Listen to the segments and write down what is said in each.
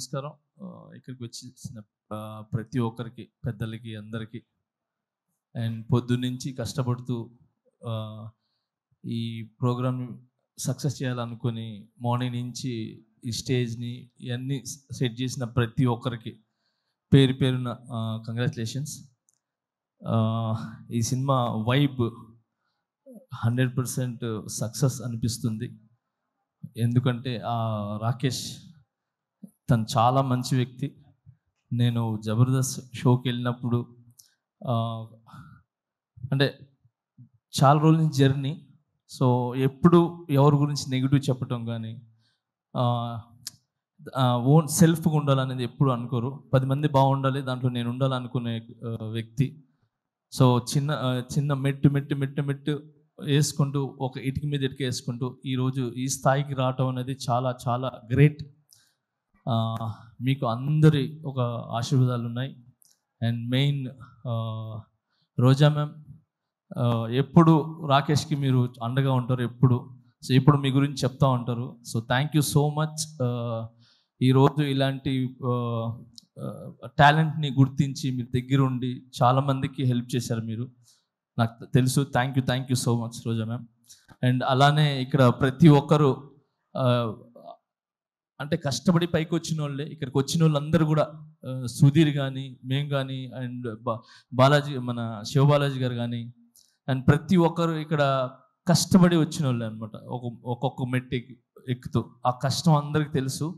నమస్కారం. ఇక్కడికి వచ్చేసిన ప్రతి ఒక్కరికి, పెద్దలకి, అందరికీ అండ్ పొద్దున్నుంచి కష్టపడుతూ ఈ ప్రోగ్రామ్ సక్సెస్ చేయాలనుకుని మార్నింగ్ నుంచి ఈ స్టేజ్ని ఇవన్నీ సెట్ చేసిన ప్రతి ఒక్కరికి పేరు పేరున కంగ్రాచులేషన్స్. ఈ సినిమా వైబ్ 100% సక్సెస్ అనిపిస్తుంది. ఎందుకంటే రాకేష్ తను చాలా మంచి వ్యక్తి. నేను జబర్దస్త్ షోకి వెళ్ళినప్పుడు అంటే చాలా రోజుల నుంచి జర్నీ. సో ఎప్పుడు ఎవరి గురించి నెగిటివ్ చెప్పటం కానీ ఓన్ సెల్ఫ్గా ఉండాలనేది ఎప్పుడు అనుకోరు. 10 మంది బాగుండాలి, దాంట్లో నేను ఉండాలనుకునే వ్యక్తి. సో చిన్న మెట్టు వేసుకుంటూ ఒక ఇటుక మీద ఇటుక వేసుకుంటూ ఈరోజు ఈ స్థాయికి రావటం అనేది చాలా చాలా గ్రేట్. మీకు అందరి ఒక ఆశీర్వాదాలు ఉన్నాయి. అండ్ మెయిన్ రోజా మ్యామ్, ఎప్పుడు రాకేష్కి మీరు అండగా ఉంటారు ఎప్పుడు. సో ఎప్పుడు మీ గురించి చెప్తా ఉంటారు. So thank you so much. ఈరోజు ఇలాంటి టాలెంట్ని గుర్తించి మీరు దగ్గరుండి చాలామందికి హెల్ప్ చేశారు మీరు, నాకు తెలుసు. Thank you so much Roja ma'am. And అలానే ఇక్కడ ప్రతి ఒక్కరు అంటే కష్టపడి పైకి వచ్చిన వాళ్ళే. ఇక్కడికి వచ్చిన వాళ్ళందరూ కూడా సుధీర్ కానీ, మేము కానీ, అండ్ బాలాజీ, మన శివబాలాజీ గారు కానీ, అండ్ ప్రతి ఒక్కరు ఇక్కడ కష్టపడి వచ్చిన వాళ్ళే అనమాట. ఒక్కొక్క మెట్టు ఎక్కుతూ ఆ కష్టం అందరికి తెలుసు.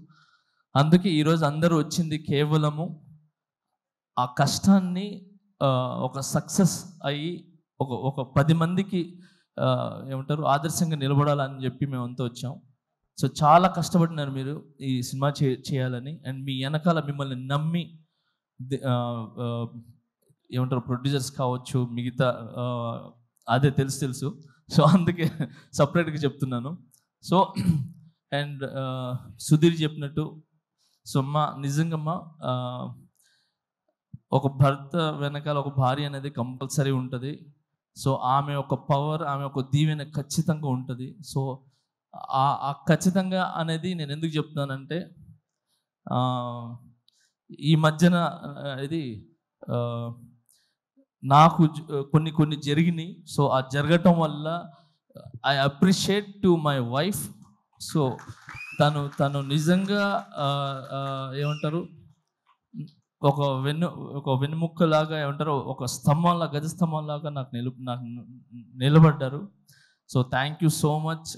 అందుకే ఈరోజు అందరూ వచ్చింది కేవలము ఆ కష్టాన్ని ఒక సక్సెస్ అయ్యి ఒక 10 మందికి ఏమంటారు ఆదర్శంగా నిలబడాలని చెప్పి మేమంతా వచ్చాం. సో చాలా కష్టపడినారు మీరు ఈ సినిమా చేయాలని. అండ్ మీ వెనకాల మిమ్మల్ని నమ్మి ఏమంటారు ప్రొడ్యూసర్స్ కావచ్చు, మిగతా అదే తెలుసు. సో అందుకే సపరేట్గా చెప్తున్నాను. సో అండ్ సుధీర్ చెప్పినట్టు, సో నిజంగా ఒక భర్త వెనకాల ఒక భార్య అనేది కంపల్సరీ ఉంటుంది. సో ఆమె ఒక పవర్, ఆమె ఒక దీవెన ఖచ్చితంగా ఉంటుంది. సో ఆ ఖచ్చితంగా అనేది నేను ఎందుకు చెప్తున్నానంటే, ఈ మధ్యన ఇది నాకు కొన్ని జరిగినాయి. సో ఆ జరగటం వల్ల I appreciate to my wife. So తను నిజంగా ఏమంటారు ఒక వెన్నుముక్కలాగా, ఏమంటారు ఒక స్తంభంలా, గజ స్తంభంలాగా నాకు నిలబడ్డారు. So thank you so much.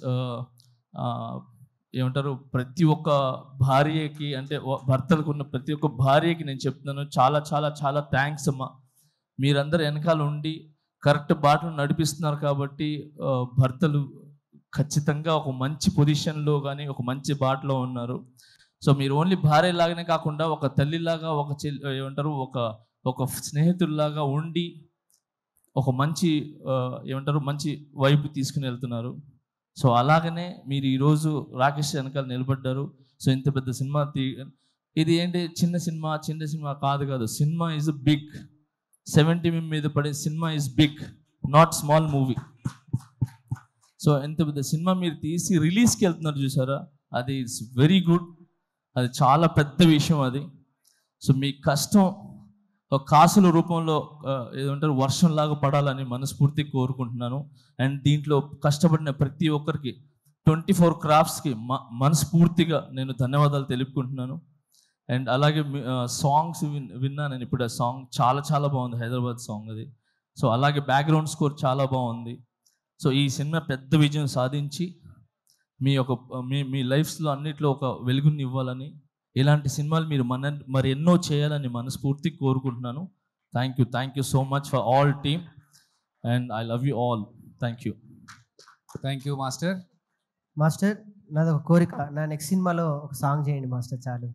ఏమంటారు ప్రతి ఒక్క భార్యకి, అంటే భర్తలకు ఉన్న ప్రతి ఒక్క భార్యకి నేను చెప్తున్నాను, చాలా చాలా చాలా థ్యాంక్స్ అమ్మా. మీరందరూ వెనకాల ఉండి కరెక్ట్ బాటలు నడిపిస్తున్నారు కాబట్టి భర్తలు ఖచ్చితంగా ఒక మంచి పొజిషన్లో కానీ ఒక మంచి బాటలో ఉన్నారు. సో మీరు ఓన్లీ భార్య లాగానే కాకుండా ఒక తల్లిలాగా, ఏమంటారు ఒక స్నేహితుల్లాగా ఉండి ఒక మంచి మంచి వైపు తీసుకుని వెళ్తున్నారు. సో అలాగనే మీరు ఈరోజు రాకేష్ వెనకాల నిలబడ్డారు. సో ఇంత పెద్ద సినిమా ఇది ఏంటి చిన్న సినిమా కాదు. Cinema is big. 70 మీద పడే cinema is big, not small movie. So ఎంత పెద్ద సినిమా మీరు తీసి రిలీజ్కి వెళ్తున్నారు చూసారా, అది ఇట్స్ వెరీ గుడ్. అది చాలా పెద్ద విషయం అది. సో మీ కష్టం ఒక కాసుల రూపంలో ఏదంటారు వర్షంలాగా పడాలని మనస్ఫూర్తిగా కోరుకుంటున్నాను. అండ్ దీంట్లో కష్టపడిన ప్రతి ఒక్కరికి 24 క్రాఫ్ట్స్కి మనస్ఫూర్తిగా నేను ధన్యవాదాలు తెలుపుకుంటున్నాను. అండ్ అలాగే సాంగ్స్ విన్నా నేను ఇప్పుడు. ఆ సాంగ్ చాలా చాలా బాగుంది, హైదరాబాద్ సాంగ్ అది. సో అలాగే బ్యాక్గ్రౌండ్ స్కోర్ చాలా బాగుంది. సో ఈ సినిమా పెద్ద విజయం సాధించి మీ లైఫ్స్లో అన్నిట్లో ఒక వెలుగుని ఇవ్వాలని, ఇలాంటి సినిమాలు మీరు మరి ఎన్నో చేయాలని మనస్ఫూర్తిగా కోరుకుంటున్నాను. Thank you so much for all team and I love you all. Thank you master. నాది ఒక కోరిక, నా నెక్స్ట్ సినిమాలో ఒక సాంగ్ చేయండి మాస్టర్. చాలు.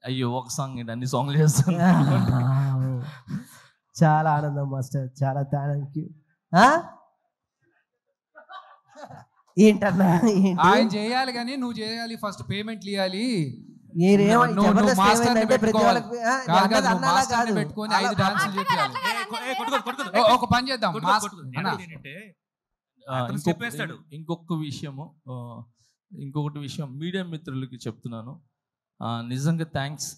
అయ్యో ఒక సాంగ్ ఏంటి, అన్ని సాంగ్లు చేస్తాను. చాలా ఆనందం మాస్టర్, చాలా థ్యాంక్ యూ. ఏంటన్నా ఆయన చేయాలి కానీ నువ్వు చేయాలి, ఫస్ట్ పేమెంట్లు ఇవ్వాలి. పెట్టుకొని 5 డాన్సులు చెప్పాలి. ఒక పని చేద్దాం. ఇంకొకటి విషయం మీడియా మిత్రులకి చెప్తున్నాను. నిజంగా థ్యాంక్స్.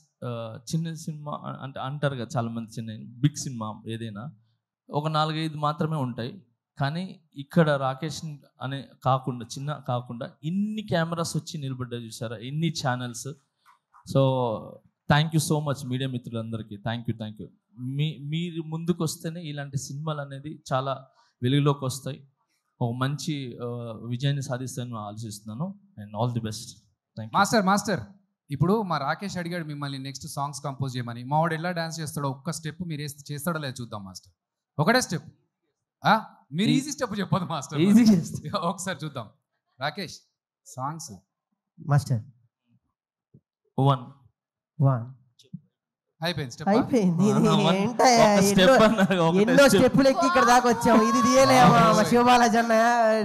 చిన్న సినిమా అంటే అంటారు కదా చాలామంది, చిన్న బిగ్ సినిమా ఏదైనా ఒక 4-5 మాత్రమే ఉంటాయి. కానీ ఇక్కడ రాకేష్ అనే కాకుండా, చిన్న కాకుండా ఇన్ని కెమెరాస్ వచ్చి నిలబడ్డా చూసారా, ఇన్ని channels. So thank you so much media మిత్రులందరికీ. Thank you. మీరు ముందుకు వస్తేనే ఇలాంటి సినిమాలు అనేది చాలా వెలుగులోకి వస్తాయి, ఒక మంచి విజయాన్ని సాధిస్తానని ఆలోచిస్తున్నాను. And all the best. Thank you. Master ఇప్పుడు మా రాకేష్ అడిగాడు మిమ్మల్ని నెక్స్ట్ సాంగ్స్ కంపోజ్ చేయమని. మా వాడు ఎలా డాన్స్ చేస్తాడో ఒక్క స్టెప్ మీరు చేస్తాడో లేదు చూద్దాం మాస్టర్. ఒకటే స్టెప్, మీరు ఈజీ స్టెప్ చెప్పదు మాస్టర్, ఈజీ ఒకసారి చూద్దాం. రాకేష్ సాంగ్స్ మాస్టర్ 1 అయిపోయింది స్టెప్. అయిపోయింది. ఇది ఒక ఏంటయ్యా, స్టెప్ అన్నారు, ఒకటే ఎన్నో స్టెప్. స్టెప్పులు ఎక్కి ఇక్కడ దాకా వచ్చాము. ఇది తీయలేమా మా శివబాలాజీ అన్న?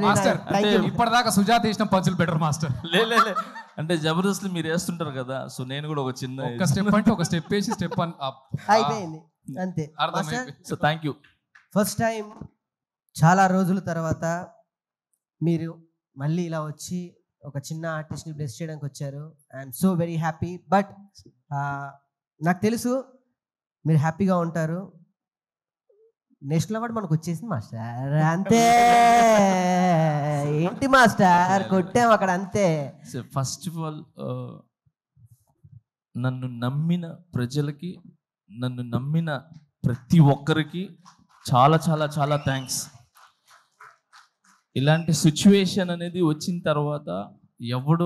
Master Thank you. ఇప్పటిదాకా సుజాత వేసిన పంచులు బెటర్ మాస్టర్. లే అంటే జబర్దస్త్ మీరు వేస్తుంటారు కదా, సో నేను కూడా ఒక చిన్న ఒక స్టెప్ అంటే ఒక స్టెప్ వేసి స్టెప్ అయిపోయింది అంతే. అర్థమైపోయింది. So thank you. First time చాలా రోజుల తర్వాత మీరు మళ్ళీ ఇలా వచ్చి ఒక చిన్న ఆర్టిస్ట్ని బ్లెస్ చేయడానికి వచ్చారు. I'm so very happy. But నాకు తెలుసు మీరు హ్యాపీగా ఉంటారు. నేషనల్ అవార్డు మనకు వచ్చేసింది మాస్టర్, అంతే. ఏంటి మాస్టర్ కొట్టాం అక్కడ, అంతే. ఫస్ట్ ఆఫ్ ఆల్ నన్ను నమ్మిన ప్రజలకి, నన్ను నమ్మిన ప్రతి ఒక్కరికి చాలా చాలా చాలా థ్యాంక్స్. ఇలాంటి సిచ్యువేషన్ అనేది వచ్చిన తర్వాత ఎవరు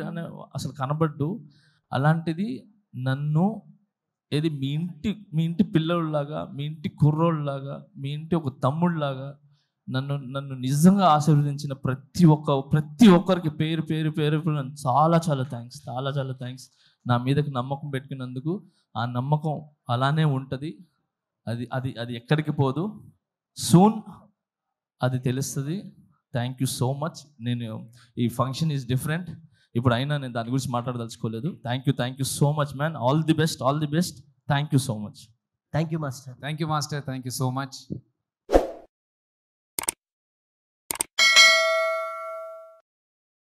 అనే అసలు కనబడ్డు. అలాంటిది నన్ను ఏది మీ ఇంటి పిల్లోళ్ళలాగా, మీ ఇంటి కుర్రోళ్ళలాగా, మీ ఇంటి ఒక తమ్ముళ్ళలాగా నన్ను నిజంగా ఆశీర్వదించిన ప్రతి ఒక్కరికి పేరు పేరు పేరు చాలా చాలా థ్యాంక్స్. నా మీదకి నమ్మకం పెట్టుకున్నందుకు. ఆ నమ్మకం అలానే ఉంటుంది, అది ఎక్కడికి పోదు. సూన్ అది తెలుస్తుంది. Thank you so much. నేను ఈ ఫంక్షన్ ఈజ్ డిఫరెంట్ ఇప్పుడు, అయినా నేను దాని గురించి మాట్లాడదలుచుకోలేదు. Thank you so much man. All the best. Thank you so much. Thank you master. Thank you so much.